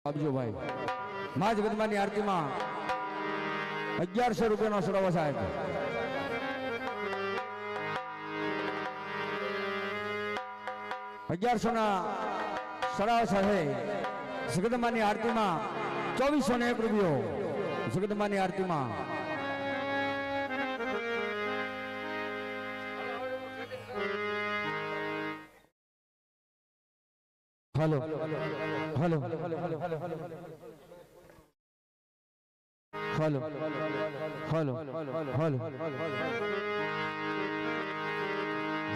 આપજો ભાઈ. માં જગદંબાની આરતીમાં 1100 રૂપિયાનો સરાવો સાહેબ. 1100 ના સરાવ સાહેબ. જગદંબાની આરતીમાં 2401 રૂપિયો. જગદંબાની આરતીમાં hello hello hello hello hello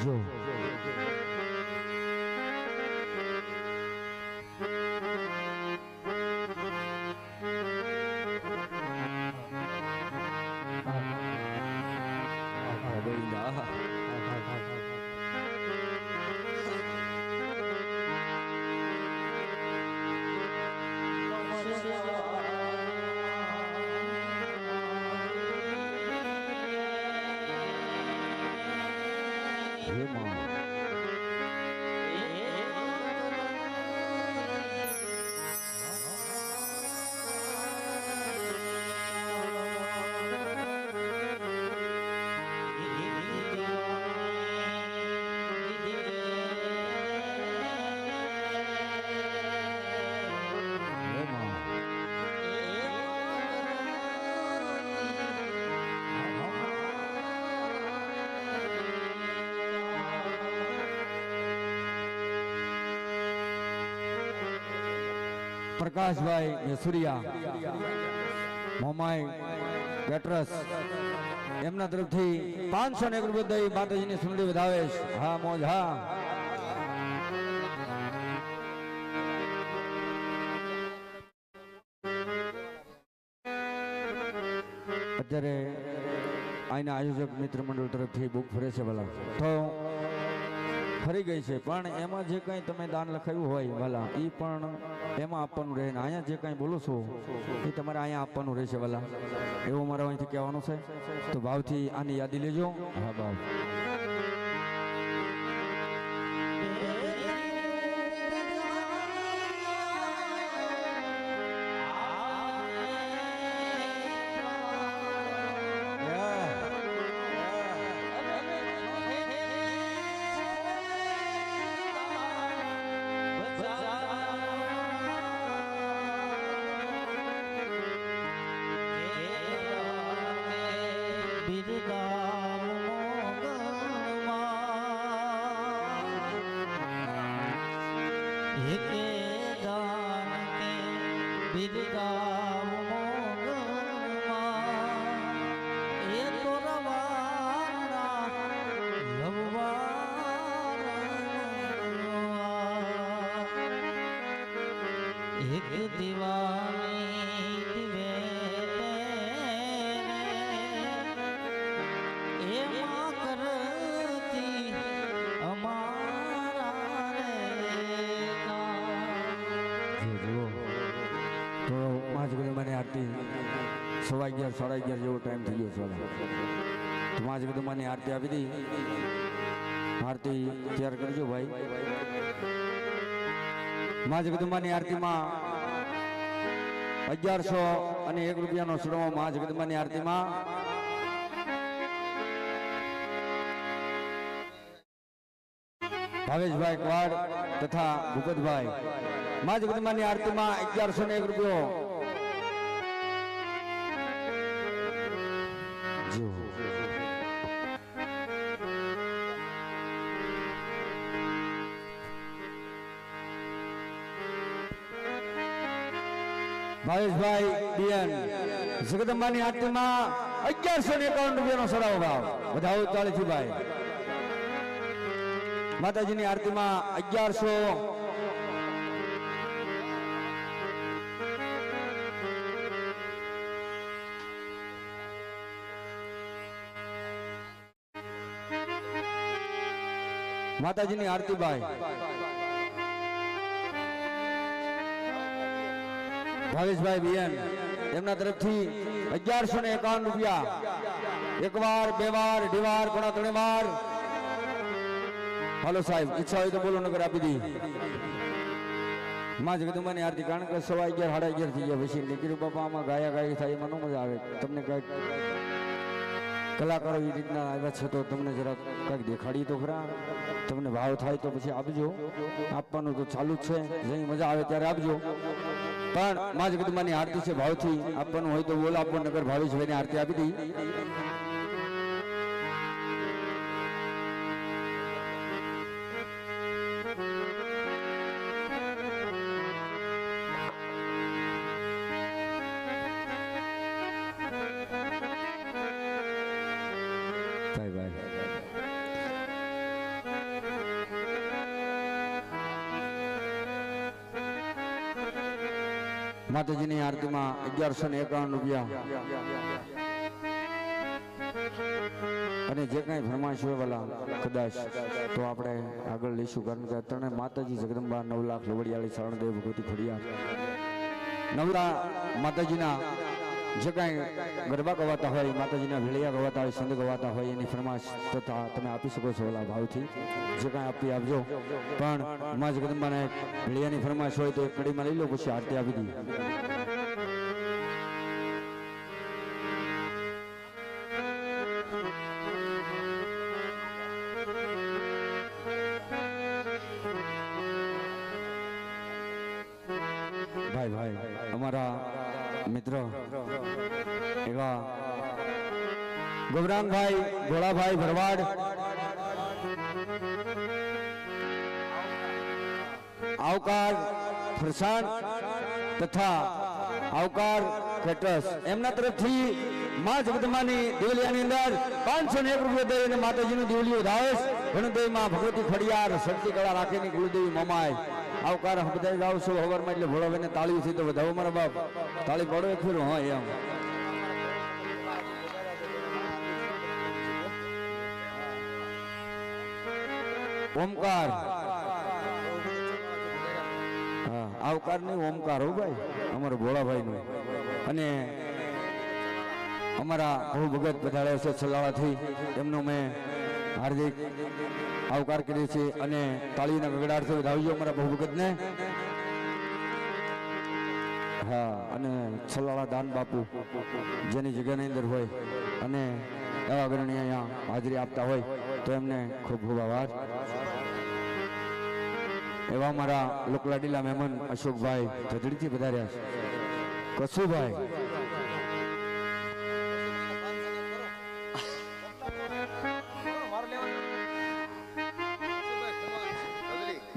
जो પ્રકાશભાઈ મેસુરિયા મોમાઈ કેટરસ એમના તરફથી 501 રૂપિયા દઈ માતાજીની સુંદરી વધાવે છે. હા મોજ હા. અત્યારે આના આયોજક મિત્ર મંડળ તરફથી બુક ફરે છે ભલા તો ફરી ગઈ છે, પણ એમાં જે કંઈ તમે દાન લખાયું હોય ભલા એ પણ એમાં આપવાનું રહે ને અહીંયા જે કંઈ બોલો છો એ તમારે અહીંયા આપવાનું રહેશે ભલા એવું મારે અહીંથી કહેવાનું છે. તો ભાવથી આની યાદી લેજો. હા ભાવ. સવા 11 સાડા 11 જેવો ટાઈમ થઈ ગયો છે. તો માં જગદંબાની આરતી આપી દી. આરતી તૈયાર કરજો ભાઈ. માં જગદંબાની આરતીમાં 1101 રૂપિયાનો સરાવો માં જગદંબાની આરતીમાં ભાવેશભાઈ કવાડ તથા ભૂપતભાઈ. માં જગદંબાની આરતીમાં 1101 રૂપિયો. ભાવેશભાઈ બીએન જગદંબાની આરતીમાં 1151 રૂપિયાનો સરાવો ભાવ. વધાવો ચાલીથી ભાઈ. માતાજીની આરતીમાં 1100. માતાજીની આરતી ભાઈ ભાવેશભાઈ બીએન એમના તરફથી 1151 રૂપિયા. એક વાર, બે વાર, અઢી વાર, પોણા ત્રણ વાર. હાલો સાહેબ, ઈચ્છા હોય તો બોલો, નગર આપી દી. માં જગદંબાની આરતી કારણ કે 11:30 11:30 થઈ ગયા પછી નીકળ્યું બાપા આમાં ગાયા ગાય થાય એમાં ન મજા આવે તમને કઈક કલાકારો એ રીતના આવ્યા છે તો તમને જરા કંઈક દેખાડી તો ખરા તમને ભાવ થાય તો પછી આપજો આપવાનું તો ચાલુ જ છે જઈ મજા આવે ત્યારે આપજો પણ માં જગદંબાની આરતી છે ભાવથી આપવાનું હોય તો બોલ આપો નગર ભાવેશભાઈની આરતી આપી દી માતાજીની આરતીમાં 1151 રૂપિયા અને જે કઈ ફરમાઈશ હોય વાલા કદાચ તો આપણે આગળ લઈશું કારણ કે અત્યારે માતાજી જગદંબા 9 લાખ લોવડિયાળી શરણદેવ ભગવતી ખોડિયાર નવરા માતાજીના જે કાંઈ ગરબા ગવાતા હોય માતાજીના ભેળિયા ગવાતા હોય સંત ગવાતા હોય એની ફરમાઈશ તથા તમે આપી શકો છો ઓલા ભાવથી જે કાંઈ આપી આપજો પણ માં જગદંબાને ભેળિયાની ફરમાઈશ હોય તો એક કડીમાં લઈ લો પછી આરતી આપી દી ભાઈ ભાઈ અમારા મિત્ર એવા ગૌરાંગભાઈ ભોળાભાઈ ભરવાડ આવકાર ફરસાણ તથા આવકાર કેટરસ એમના તરફથી માં જગદંબાની દેવલિયાની અંદર 501 રૂપિયા દઈ અને માતાજીનું દેવલિયું ધાવેશ ગણદેવીમાં ભગવતી ખોડિયાર શક્તિ કળા રાખીની કુળદેવી મમાય આવકાર બધા ગાવ છો હવારમાં એટલે ભોળાભાઈને તાળી થી તો વધાવો મારા બાપ તાળી પાડો એક ફેરો હા એમ ઓમકાર હા આવકાર નહીં ઓમકાર હો ભાઈ અમારો ભોળાભાઈ નું અને અમારા બહુ ભગત પધાર્યા છે છલાવાથી એમનો મેં હાર્દિક આવકાર કરીએ છીએ અને તાળીના ગગડાટથી વધાવજો અમારા બહુ ભગતને હા અને છલાળા દાન બાપુ જેની જગ્યાની અંદર હોય અને એવા અગ્રણી અહીંયા હાજરી આપતા હોય તો એમને ખૂબ ખૂબ આભાર એવા મારા લોકલાડીલા મહેમાન અશોકભાઈ ધધડીથી પધાર્યા છે કશુભાઈ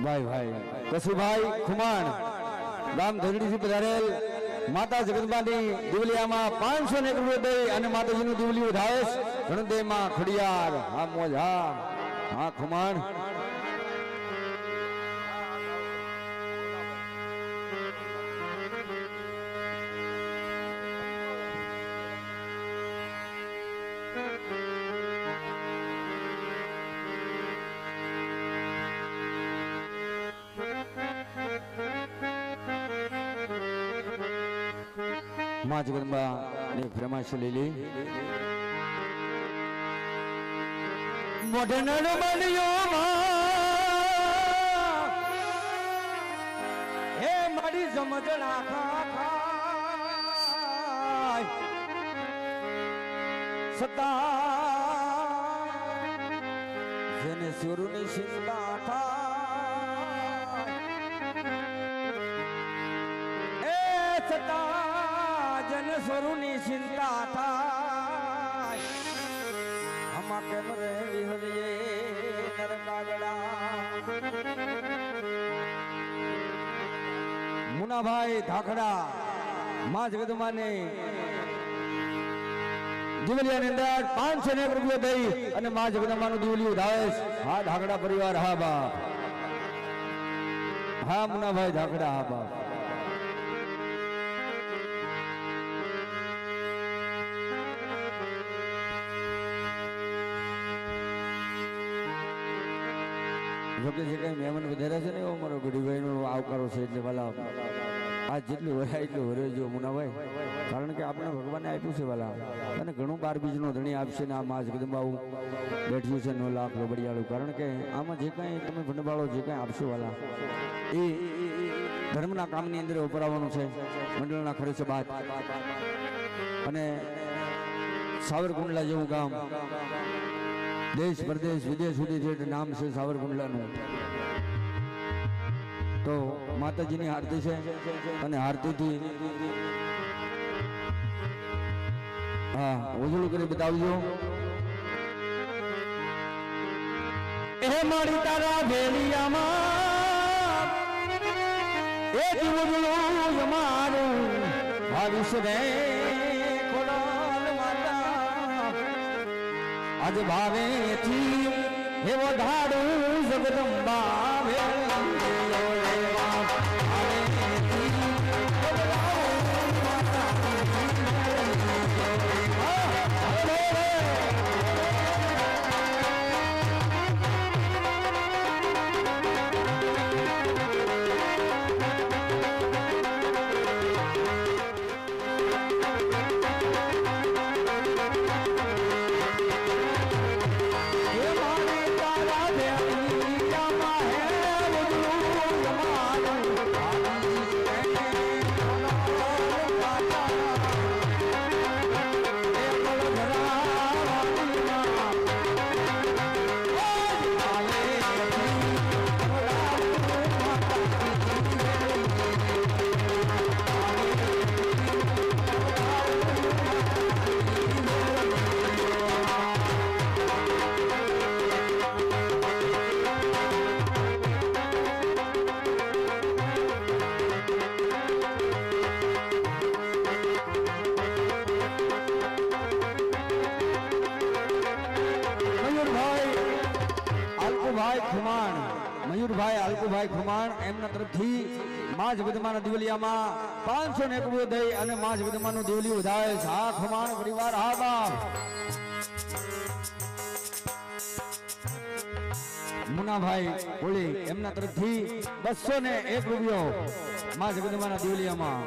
ભાઈ ભાઈ કશુભાઈ ખુમાણ ગામ ધજડીથી પધારેલ માતા જગદંબાની દિવલિયામાં 501 રૂપિયા દઈ અને માતાજીનું દિવલિયું ધાવેશ ગણદેવીમાં ખોડિયાર હા મોજ હા હા ખુમાણ માં જગદંબાની ફરમાઈશ લીલી મોઢે નડ બન્યો હે મારી સમજણા ખાય સતા જેને સુરની ચિંતા થાય એ સતા જન સ્વરૂની ચિંતા થાય આમાં કેમ રે વિહરીએ નરકાગડા મુનાભાઈ ધાખડા માં જગદંબાને દિવલિયાની અંદર 501 રૂપિયા દઈ અને માં જગદંબાનું દિવલિયું ધાવેશ હા ધાખડા પરિવાર હા બાપ હા મુનાભાઈ ધાખડા હા બાપ જોકે જે કઈ મહેમાન વધાર્યા છે ને એવો મારો ગઢીભાઈ નો આવકારો છે એટલે વાલા આ જેટલું હોય એટલું વરે જો મુનાભાઈ કારણ કે આપણે ભગવાને આપ્યું છે વાલા અને ઘણું 12 બીજનો ધણી આપશે ને આ માં જગદંબા બેઠ્યું છે 9 લાખ લોબડિયાળું કારણ કે આમાં જે કાંઈ તમે ભંડવાળો જે કાંઈ આપશો વાલા એ ધર્મના કામની અંદર વપરાવાનું છે મંડળના ખર્ચે બાદ અને સાવરકુંડલા જેવું ગામ દેશ પરદેશ વિદેશ સુધી નામ છે સાવરકુંડલાનું. તો માતાજીની આરતી છે અને આરતીથી હા ઉજળું કરી બતાવજો. એ મારી તારા ભેલિયામાં એક ઉજળું મારું ભાવિશ રે ખોડાલ માતા આજ ભાવેથી એવો ધાડું જગદંબા મયુરભાઈ આલકુભાઈ ખુમાણ એમના તરફથી માં જગદમાના દિવલિયામાં 501 રૂપિયો દઈ અને માં જગદમાનું દિવલી વધારે છે. હા ખુમાણ પરિવાર હા બાપ. મુનાભાઈ ઓલી એમના તરફથી 201 રૂપિયો માં જગદમાના દિવલિયામાં.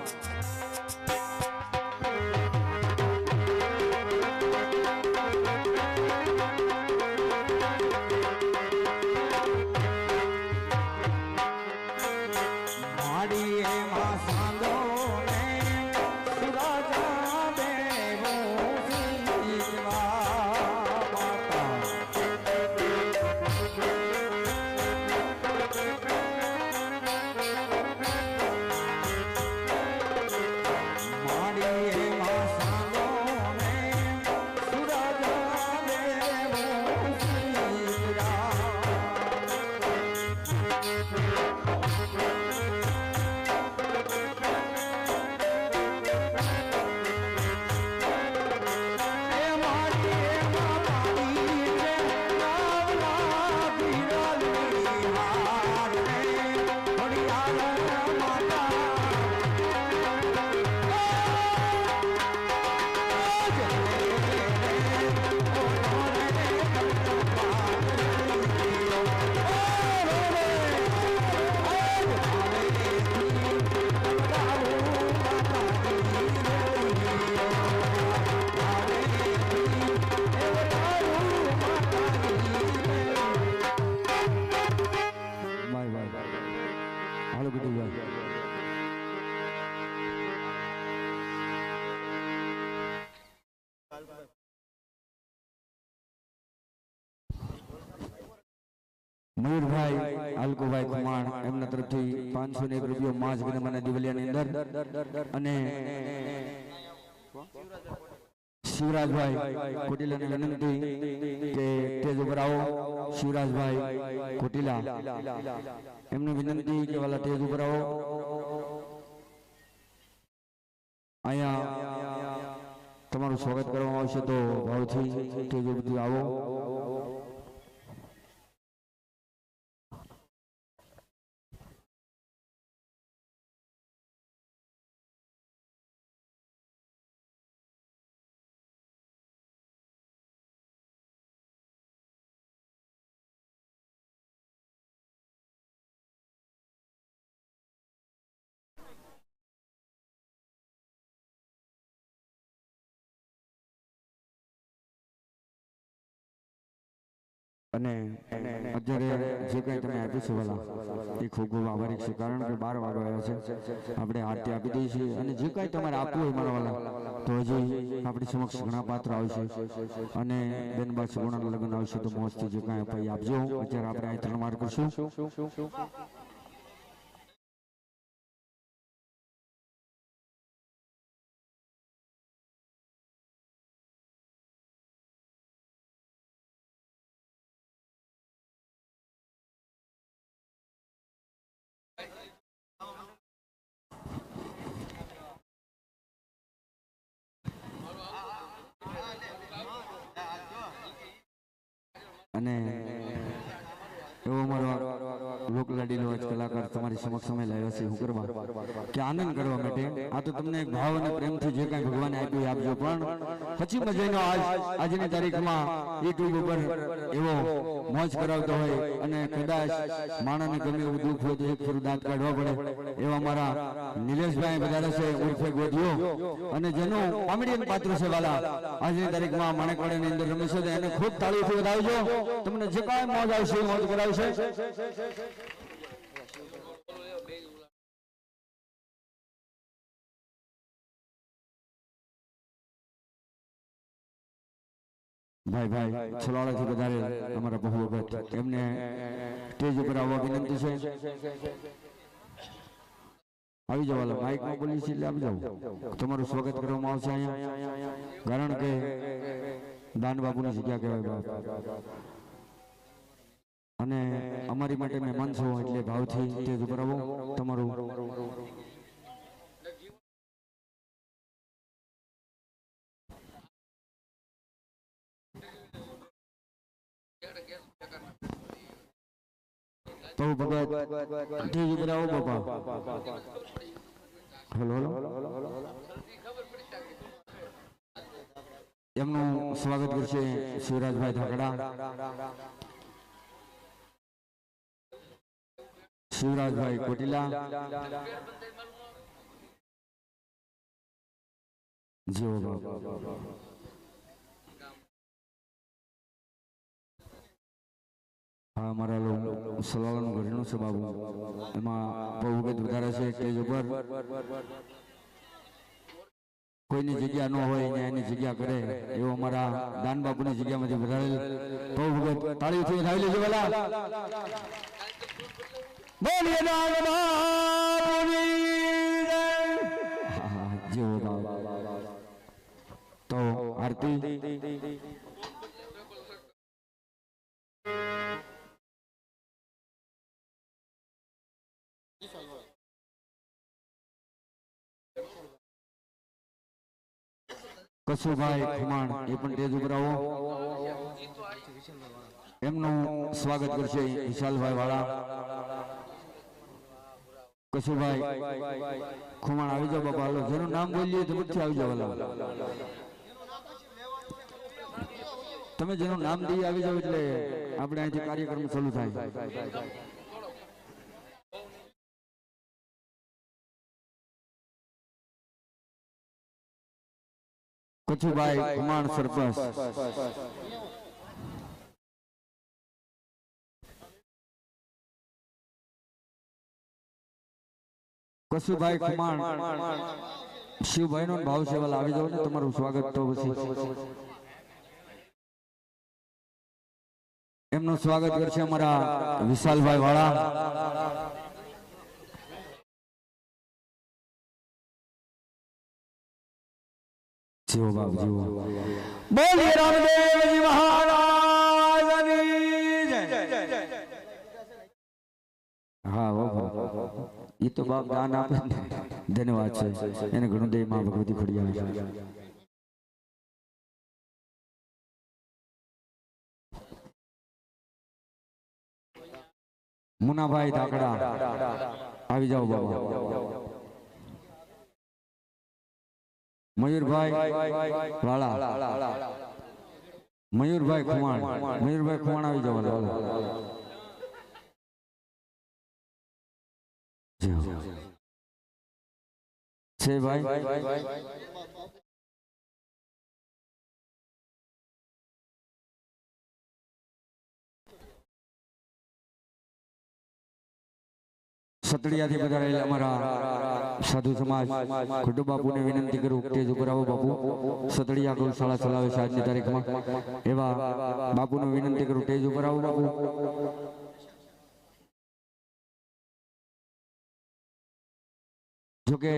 મયુરભાઈ આલકુભાઈ ખુમાણ એમના તરફથી 501 રૂપિયો માં જગદમાના દિવલિયાની અંદર અને શિવરાજભાઈ કોટીલાની વિનંતી કે તેજ ઉપર આવો. શિવરાજભાઈ કોટીલા એમની વિનંતી કે વાલા તેજ ઉપર આવો. અહીંયા તમારું સ્વાગત કરવામાં આવશે તો ભાવથી તેજ ઉપર આવો. અને અત્યારે જે કંઈ તમે આપ્યું છે વાલા એ ખૂબ ખૂબ આભારી છે, કારણ કે 12 વાગો આવ્યા છે, આપણે આરતી આપી દઈએ છીએ અને જે કંઈ તમારે આપવું હોય મારા વાલા તો હજી આપણી સમક્ષ ઘણા પાત્ર આવશે અને બેનબા સુગુણાના લગ્ન આવશે તો મોજથી જે કંઈ અપાઈ આપજો. અત્યારે આપણે અહીં 3 વાર કરશું. અને એવો મારો લોકલાડીલો આજ કલાકાર તમારી સમક્ષ અમે લાવ્યો છે હું કરવા કે આનંદ કરવા માટે. આ તો તમને એક ભાવ અને પ્રેમથી જે કાંઈ ભગવાને આપ્યું આપજો, પણ પછી મજાનો આજની તારીખમાં યુટ્યુબ ઉપર એવો મોજ કરાવતો હોય અને કદાચ માણસને ગમે એવું દુઃખ હોય તો એક ફરું દાંત કાઢવા પડે એવા મારા નિલેશભાઈ વધારે છે ઉર્ફે ગોધિયો અને જેનું કોમેડિયન પાત્ર છે વાલા આજની તારીખમાં માણેકવાડાની અંદર રમે છે, એને ખૂબ તાળીઓથી વધાવજો. તમને જે કાંઈ મોજ આવશે મોજ કરાવશે. ભાઈ છલાળાથી વધારે અમારા બહુ વખત એમને સ્ટેજ ઉપર આવવા વિનંતી છે. આવી જાવ વાલા, માઇકમાં બોલી છે એટલે આવી જાવ. તમારું સ્વાગત કરવામાં આવશે અહીંયા, કારણ કે દાન બાપુની જગ્યા કહેવાય બાપ અને અમારી માટે મહેમાન છો એટલે ભાવથી સ્ટેજ ઉપર આવો. તમારું તો ભગત સ્ટેજ ઉપર આવો બાપા. હેલો એમનું સ્વાગત કરશે શિવરાજભાઈ ધાકડા. શિવરાજભાઈ કોટીલા જીઓ હા મારા લોકો સલાવાનું ઘરનું છે બાબુ, એમાં બહુ વખત વધારે છે સ્ટેજ ઉપર. કોઈની જગ્યા ન હોય ને એની જગ્યા કરે એવો અમારા દાન બાપુની જગ્યામાંથી વધારે બહુ વખત તાળીઓથી વધાવી લેજો વાલા. બોલીએ દાન બાપુની જય. તો આરતી કશુભાઈ ખુમાણ એ પણ સ્ટેજ ઉપર આવો. એમનું સ્વાગત કરશે વિશાલભાઈ વાળા. કશુભાઈ ખુમાણ આવી જાવ બાપા. હાલો જેનું નામ બોલીએ તો બધથી આવી જાવ વાલા. તમે જેનું નામ દઈ આવી જાવ એટલે આપણે અહીંથી કાર્યક્રમ ચાલુ થાય. કચુભાઈ ખુમાણ સરપંચ. કશુભાઈ ખુમાણ શિવભાઈ નો ભાવ છે વાલા, આવી જાવ ને. તમારું સ્વાગત તો પછી એમનું સ્વાગત કરશે અમારા વિશાલભાઈ વાળા. જીવો બાપ જીવો. બોલીએ રામદેવજી મહારાજની જય. હા એ તો બાપ દાન આપે ધન્યવાદ છે એને ઘણું દે માં ભગવતી ખોડિયાર. મુનાભાઈ ધાકડા આવી જાઓ બાબા. મયુરભાઈ વાળા, મયુરભાઈ ખુમાણ, મયુરભાઈ ખુમાણ આવી જાવ. છે ભાઈ સતડિયાથી પધારેલા અમારા સાધુ સમાજ ખુડુ બાપુને વિનંતી કરું સ્ટેજ ઉપર આવો બાપુ. સતડિયા ગૌશાળા ચલાવે છે આજની તારીખમાં, એવા બાપુને વિનંતી કરું સ્ટેજ ઉપર આવો બાપુ. જોકે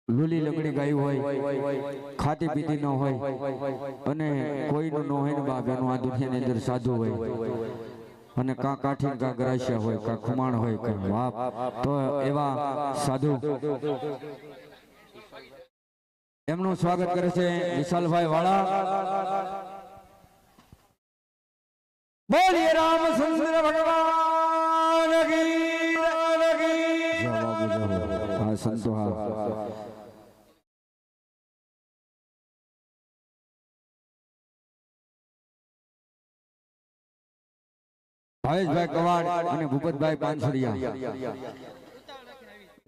લુલી લંગડી ગાયું હોય, ખાતી પીતી ન હોય અને કોઈનું ન હોય ને બાપ એનું આ દુનિયાની અંદર સાધુ હોય અને કાં કાઠી કાં ગ્રાસ્યા હોય, કાં ખુમાણ હોય, કાં બાપ, તો એવા સાધુ એમનું સ્વાગત કરે છે વિશાલભાઈ વાળા. બોલીએ રામચંદ્ર ભગવાન કી જય. બાબુ જય. હા સંતો હા. ભાવેશભાઈ કવાડ અને ભૂપતભાઈ પાનસરિયા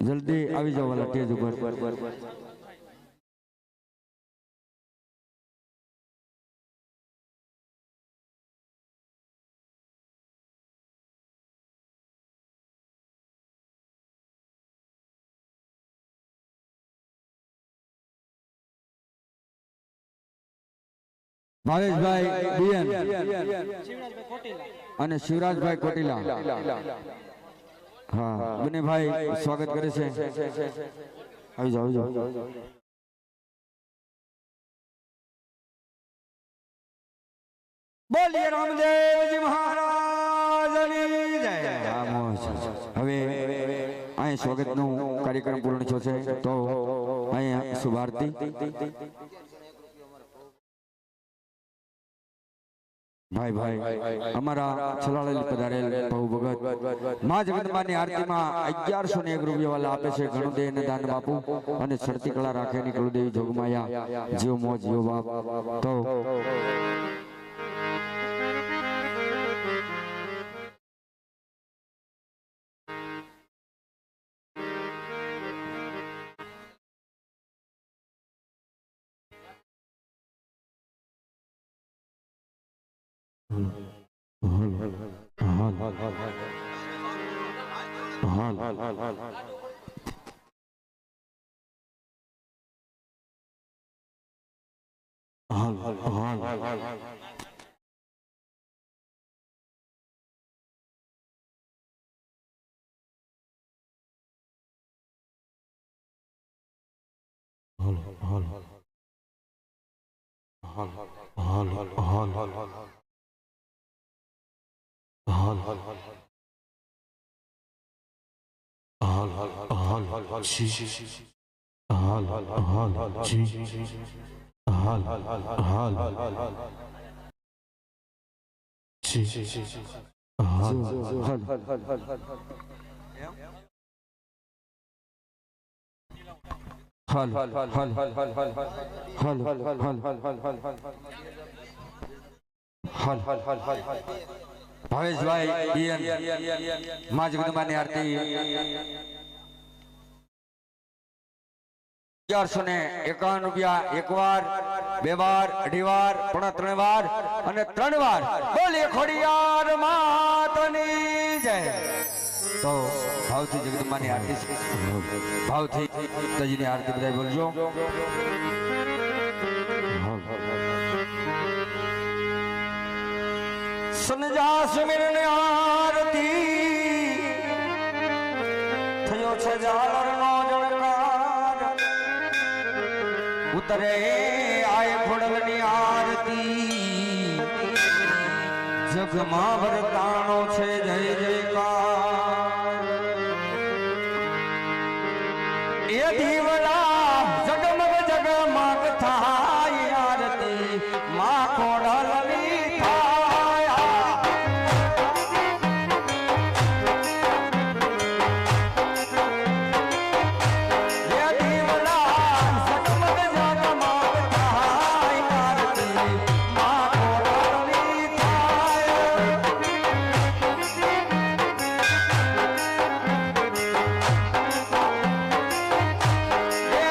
જલ્દી આવી જાઓ વાલા સ્ટેજ ઉપર. ભાવેશભાઈ બીએન અને શિવરાજભાઈ કોટીલા, હા બંને ભાઈ સ્વાગત કરે છે. આવી જાઓ, આવી જાઓ. બોલીએ રામદેવજી મહારાજની જય. હવે અહીં સ્વાગતનો કાર્યક્રમ પૂર્ણ થયો છે, તો અહીંયા શુભ આરતી. ભાઈ ભાઈ અમારા છલાળેલ પધારેલ બહુ ભગત માં જગદંબાની આરતીમાં 1101 રૂપિયા વાલા આપે છે. ઘણું દે ને દાન બાપુ અને છડતી કળા રાખે ની કુળદેવી જોગમાયા જીવ મોજ જીવ બાપ. તો ભાવેશભાઈ બીએન માં જગદંબાની આરતી 1151 રૂપિયા, એક વાર, બે વાર, અઢી વાર, પોણા 3 વાર અને 3 વાર. બોલીએ ખોડિયાર માતની જય. તો ભાવથી જગદંબાની આરતી, ભાવથી તજીની આરતી બધા બોલજો. સનજા સુમિરન આરતી થયો છે જાલરનો જણકાર, ઉતરે આય ખોડલની આરતી, જગમાં વરતાણો છે જય જયકાર. એ દીવડા જગમગ જગમગ થાય આરતી, માં ખોડલની થાય. એ દીવડા જગમગ જગમગ થાય આરતી, માં ખોડલની થાય. એ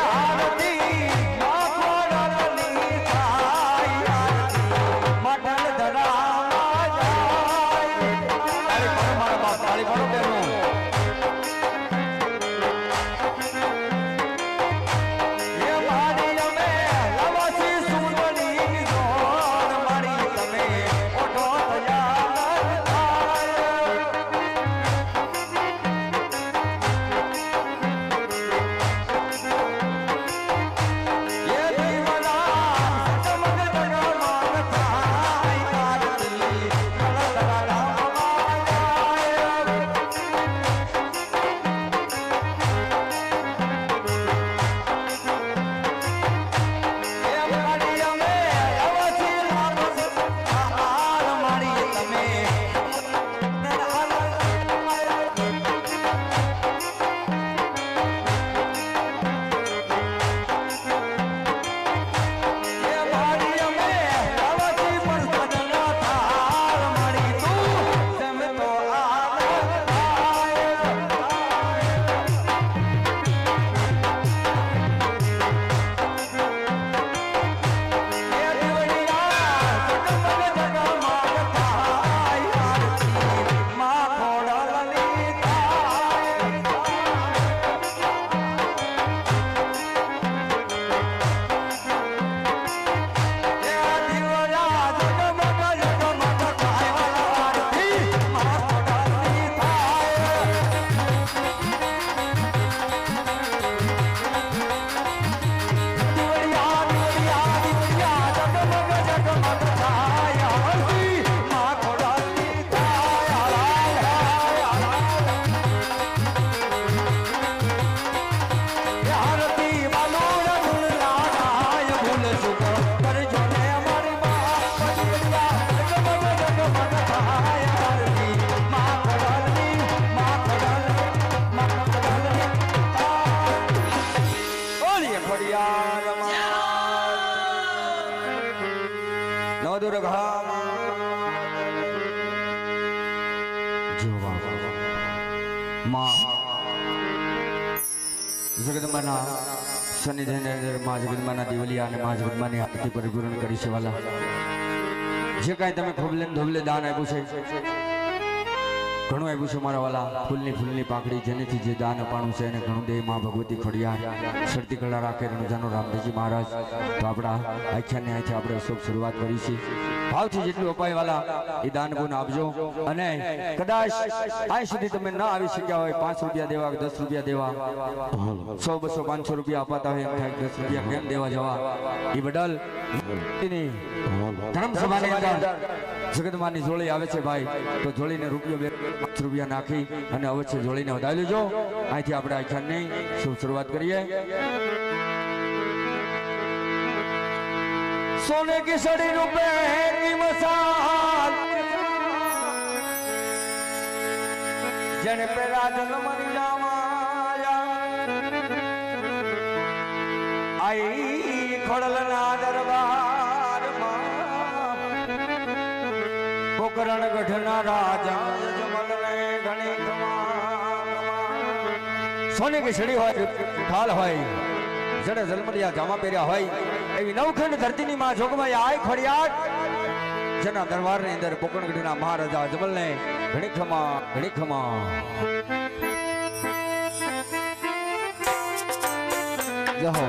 દુર્ગા માં જગદંબાના સન્નિધિની અંદર માં જગદંબાના દિવલિયા અને માં જગદંબાની આરતી પરિપૂર્ણ કરી છે વાલા. જે કાંઈ તમે ખોબલે ધોબલે દાન આપ્યું છે ઘણું આપ્યું છે મારા વાલા. ફૂલની પાકડી જેનેથી જે દાન અપાણું છે એને ઘણું દે. માં ભગવતી ખોડિયાર શરતી કળા રાખે રણજાનો રામદેવજી મહારાજ. તો આપણા આખ્યાનની અહીંથી આપણે શુભ શરૂઆત કરી છે. ભાવથી જેટલું અપાય વાલા એ દાન ગુણ આપજો. અને કદાચ અહીં સુધી તમે ના આવી શક્યા હોય 5 રૂપિયા દેવા 10 રૂપિયા દેવા 100 200 500 રૂપિયા અપાતા હોય એમ થાય 10 રૂપિયા કેમ દેવા જવા એ બદલ ધર્મસભાની અંદર જગદંબાની જોડી આવે છે ભાઈ. તો જોડીને રૂપિયો 5 રૂપિયા નાખી અને અવશ્ય જોડીને વધાવી લેજો. અહીંથી આપણે આખ્યાનની શુભ શરૂઆત કરીએ. सोने की सड़ी रुपए की मसाल जन पे राजन मरी आई खड़लना दरबार पोकरण गढ़ना राजा जमल में घणी सोने की सड़ी હોય ઢાલ હોય જડે જલમલિયા જામા પહેર્યા હોય એવી નવખંડ ધરતીની માં જોગમાઈ આય ખોડિયાર જેના દરબારની અંદર પોકણગઢના મહારાજા અજમલને ઘણી ખમા જહો